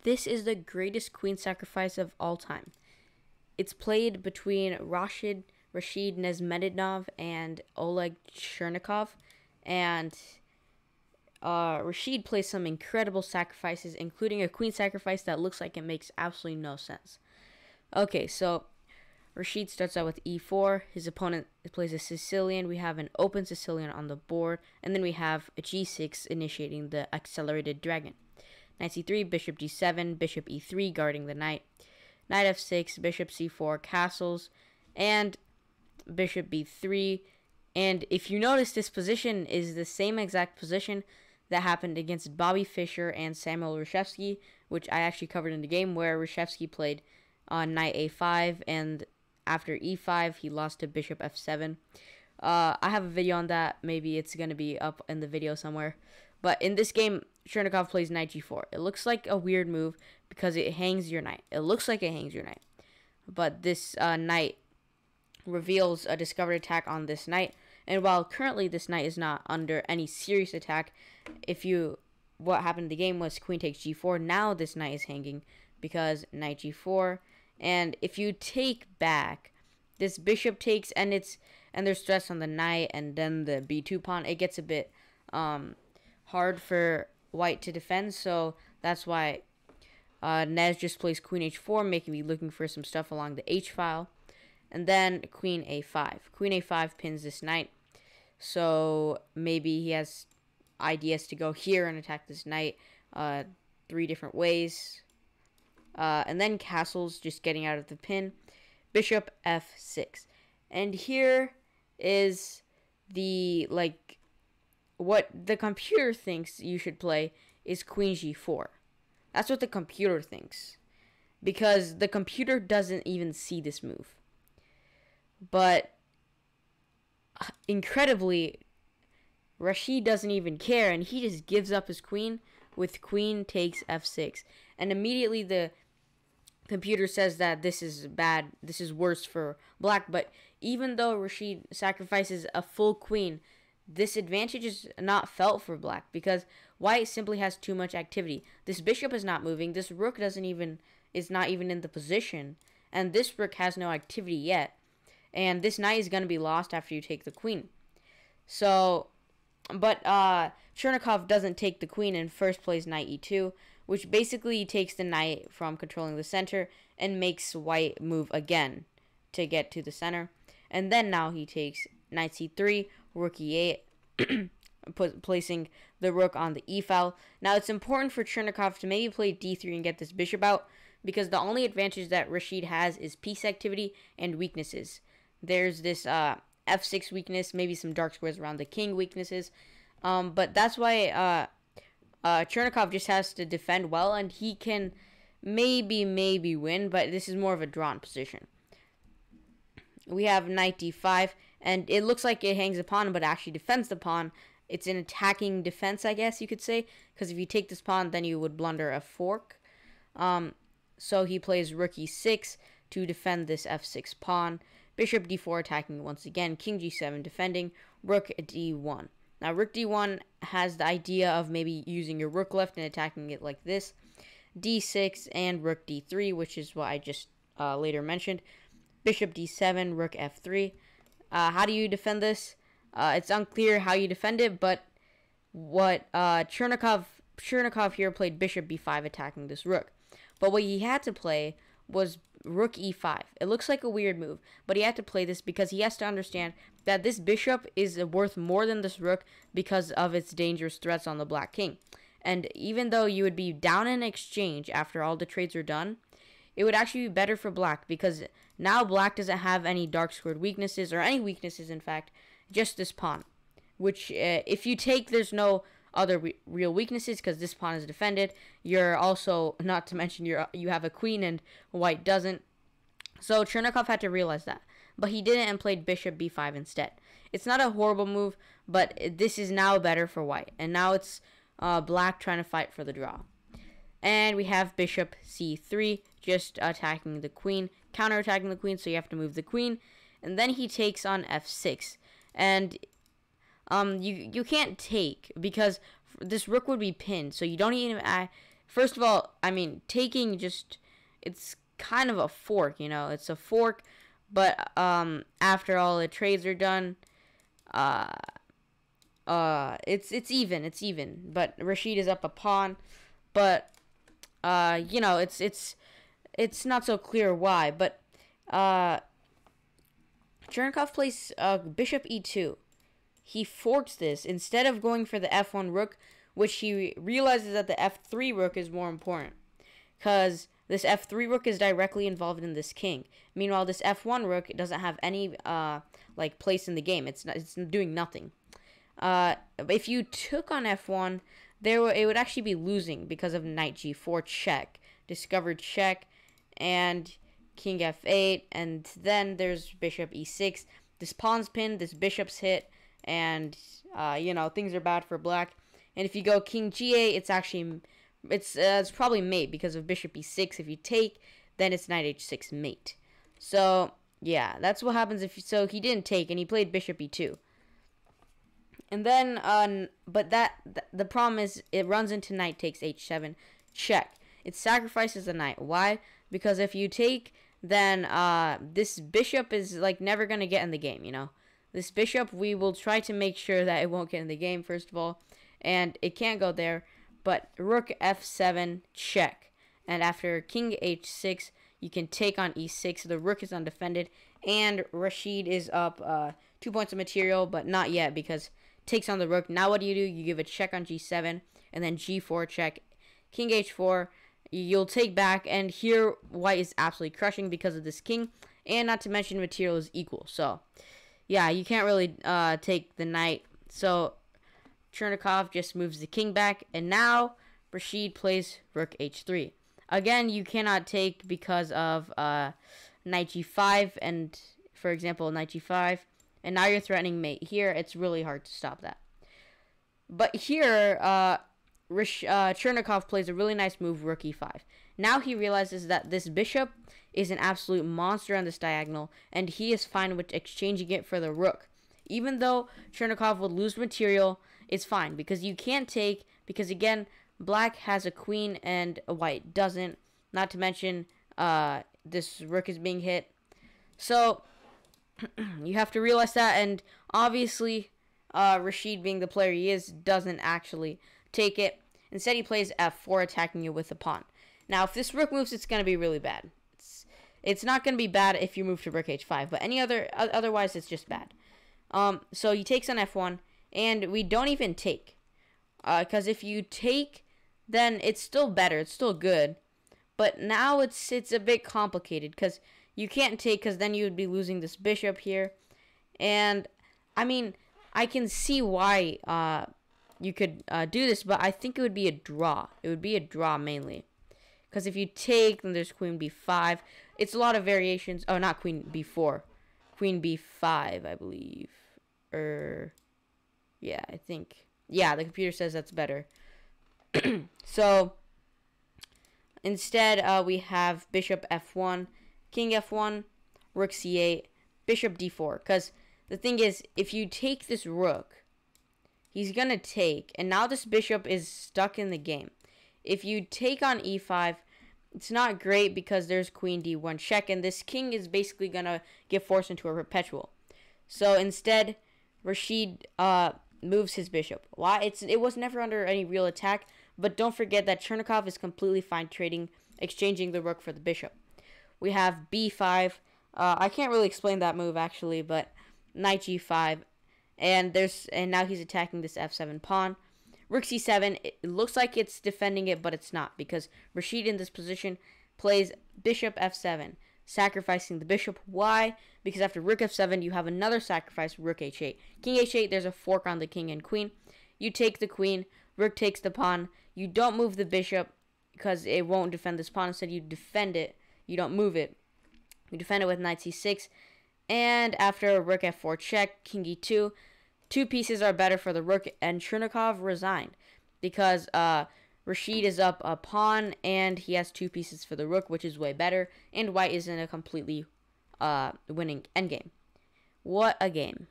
This is the greatest queen sacrifice of all time. It's played between Rashid Nesmedinov and Oleg Chernikov, and Rashid plays some incredible sacrifices, including a queen sacrifice that looks like it makes absolutely no sense. Okay, so Rashid starts out with e4. His opponent plays a Sicilian. We have an open Sicilian on the board, and then we have a g6 initiating the accelerated dragon. Knight c3, bishop d7, bishop e3 guarding the knight. Knight f6, bishop c4, castles, and bishop b3. And if you notice, this position is the same exact position that happened against Bobby Fischer and Samuel Reshevsky, which I actually covered in the game, where Reshevsky played on knight a5, and after e5, he lost to bishop f7. I have a video on that. Maybe it's going to be up in the video somewhere. But in this game, Chernikov plays knight g4. It looks like a weird move because it hangs your knight. It looks like it hangs your knight. But this knight reveals a discovered attack on this knight. And while currently this knight is not under any serious attack, what happened in the game was queen takes g4. Now this knight is hanging because knight g4. And if you take back, this bishop takes, and there's stress on the knight, and then the b2 pawn. It gets a bit hard for white to defend, so that's why Nez just plays queen h4, making me looking for some stuff along the h file. And then queen a5. Queen a5 pins this knight, so maybe he has ideas to go here and attack this knight 3 different ways. And then castles, just getting out of the pin. Bishop f6. And here is what the computer thinks you should play is queen g4. That's what the computer thinks, because the computer doesn't even see this move. But incredibly, Rashid doesn't even care, and he just gives up his queen with queen takes f6. And immediately the computer says that this is bad, this is worse for black. But even though Rashid sacrifices a full queen, this advantage is not felt for black because white simply has too much activity. This bishop is not moving, this rook is not even in the position, and this rook has no activity yet. And this knight is going to be lost after you take the queen. So, but Chernikov doesn't take the queen and first plays knight e2, which basically takes the knight from controlling the center and makes white move again to get to the center. And then now he takes knight c3, rook e8, placing the rook on the e file. Now it's important for Chernikov to maybe play d3 and get this bishop out, because the only advantage that Rashid has is piece activity and weaknesses. There's this f6 weakness, maybe some dark squares around the king weaknesses. But that's why Chernikov just has to defend well, and he can maybe win, but this is more of a drawn position. We have knight d5, and it looks like it hangs a pawn, but actually defends the pawn. It's an attacking defense, I guess you could say, because if you take this pawn, then you would blunder a fork. So he plays rook e6 to defend this f6 pawn. Bishop d4 attacking once again. King g7 defending. Rook d1. Now rook d1 has the idea of maybe using your rook left and attacking it like this. d6 and rook d3, which is what I just later mentioned. Bishop d7, rook f3. How do you defend this? It's unclear how you defend it, but what Chernikov here played bishop b5 attacking this rook. But what he had to play was rook e5. It looks like a weird move, but he had to play this because he has to understand that this bishop is worth more than this rook because of its dangerous threats on the black king. And even though you would be down in exchange after all the trades are done, it would actually be better for black because now black doesn't have any dark squared weaknesses, or any weaknesses in fact, just this pawn. Which if you take, there's no other real weaknesses because this pawn is defended. You're also, not to mention, you have a queen and white doesn't. So Chernikov had to realize that, but he didn't and played bishop b5 instead. It's not a horrible move, but this is now better for white, and now it's black trying to fight for the draw. And we have bishop c3, just attacking the queen, counterattacking the queen, so you have to move the queen. And then he takes on f6, and you can't take because this rook would be pinned, so you don't even first of all, I mean, taking just, it's kind of a fork, you know. It's a fork, but after all the trades are done, uh, it's even, it's even. But Rashid is up a pawn, but you know, it's not so clear why. But Chernakov plays bishop e2. He forks this instead of going for the f1 rook, which he realizes that the f3 rook is more important, because this f3 rook is directly involved in this king. Meanwhile, this f1 rook doesn't have any like place in the game. It's doing nothing. If you took on f1, it would actually be losing because of knight g4 check, discovered check, and king f8, and then there's bishop e6. This pawn's pinned, this bishop's hit, and you know, things are bad for black. And if you go king g8, it's actually it's probably mate because of bishop e6. If you take, then it's knight h6 mate. So yeah, that's what happens if so he didn't take and he played bishop e2. And then but the problem is it runs into knight takes h7 check. It sacrifices the knight. Why? Because if you take, then this bishop is like never gonna get in the game, you know. This bishop, we will try to make sure that it won't get in the game, first of all. And it can't go there. But rook f7, check. And after king h6, you can take on e6. The rook is undefended. And Rashid is up 2 points of material, but not yet because takes on the rook. Now what do? You give a check on g7, and then g4 check. King h4, you'll take back. And here, white is absolutely crushing because of this king. And not to mention material is equal. So yeah, you can't really take the knight. So Chernakov just moves the king back. And now Rashid plays rook h3. Again, you cannot take because of knight g5. And, for example, knight g5. And now you're threatening mate. Here, it's really hard to stop that. But here, Chernakov plays a really nice move, rook e5. Now he realizes that this bishop is an absolute monster on this diagonal, and he is fine with exchanging it for the rook. Even though Chernakov would lose material, it's fine, because you can't take, because again, black has a queen and a white doesn't, not to mention this rook is being hit. So you have to realize that, and obviously Rashid, being the player he is, doesn't actually take it. Instead, he plays f4, attacking you with the pawn. Now, if this rook moves, it's going to be really bad. It's not going to be bad if you move to rook h5, but otherwise, it's just bad. So he takes on f1, and we don't even take. Because if you take, then it's still better. It's still good. But now it's a bit complicated, because you can't take, because then you would be losing this bishop here. And, I mean, I can see why you could do this, but I think it would be a draw. It would be a draw mainly. Because if you take, then there's queen b5. It's a lot of variations. Oh, not queen b4. Queen b5, I believe. Yeah, I think. Yeah, the computer says that's better. So, instead, we have bishop f1, king f1, rook c8, bishop d4. Because the thing is, if you take this rook, he's going to take. And now this bishop is stuck in the game. If you take on e5, it's not great because there's queen d1 check, and this king is basically going to get forced into a perpetual. So instead, Rashid moves his bishop. Why? It was never under any real attack, but don't forget that Chernakov is completely fine exchanging the rook for the bishop. We have b5. I can't really explain that move actually, but knight g5, and now he's attacking this f7 pawn. Rook c7, it looks like it's defending it, but it's not, because Rashid in this position plays bishop f7, sacrificing the bishop. Why? Because after rook f7, you have another sacrifice, rook h8. King h8, there's a fork on the king and queen. You take the queen, rook takes the pawn. You don't move the bishop because it won't defend this pawn. Instead, you defend it. You don't move it. You defend it with knight c6. And after rook f4 check, king e2, 2 pieces are better for the rook, and Chernakov resigned because Rashid is up a pawn, and he has 2 pieces for the rook, which is way better, and white is in a completely winning endgame. What a game.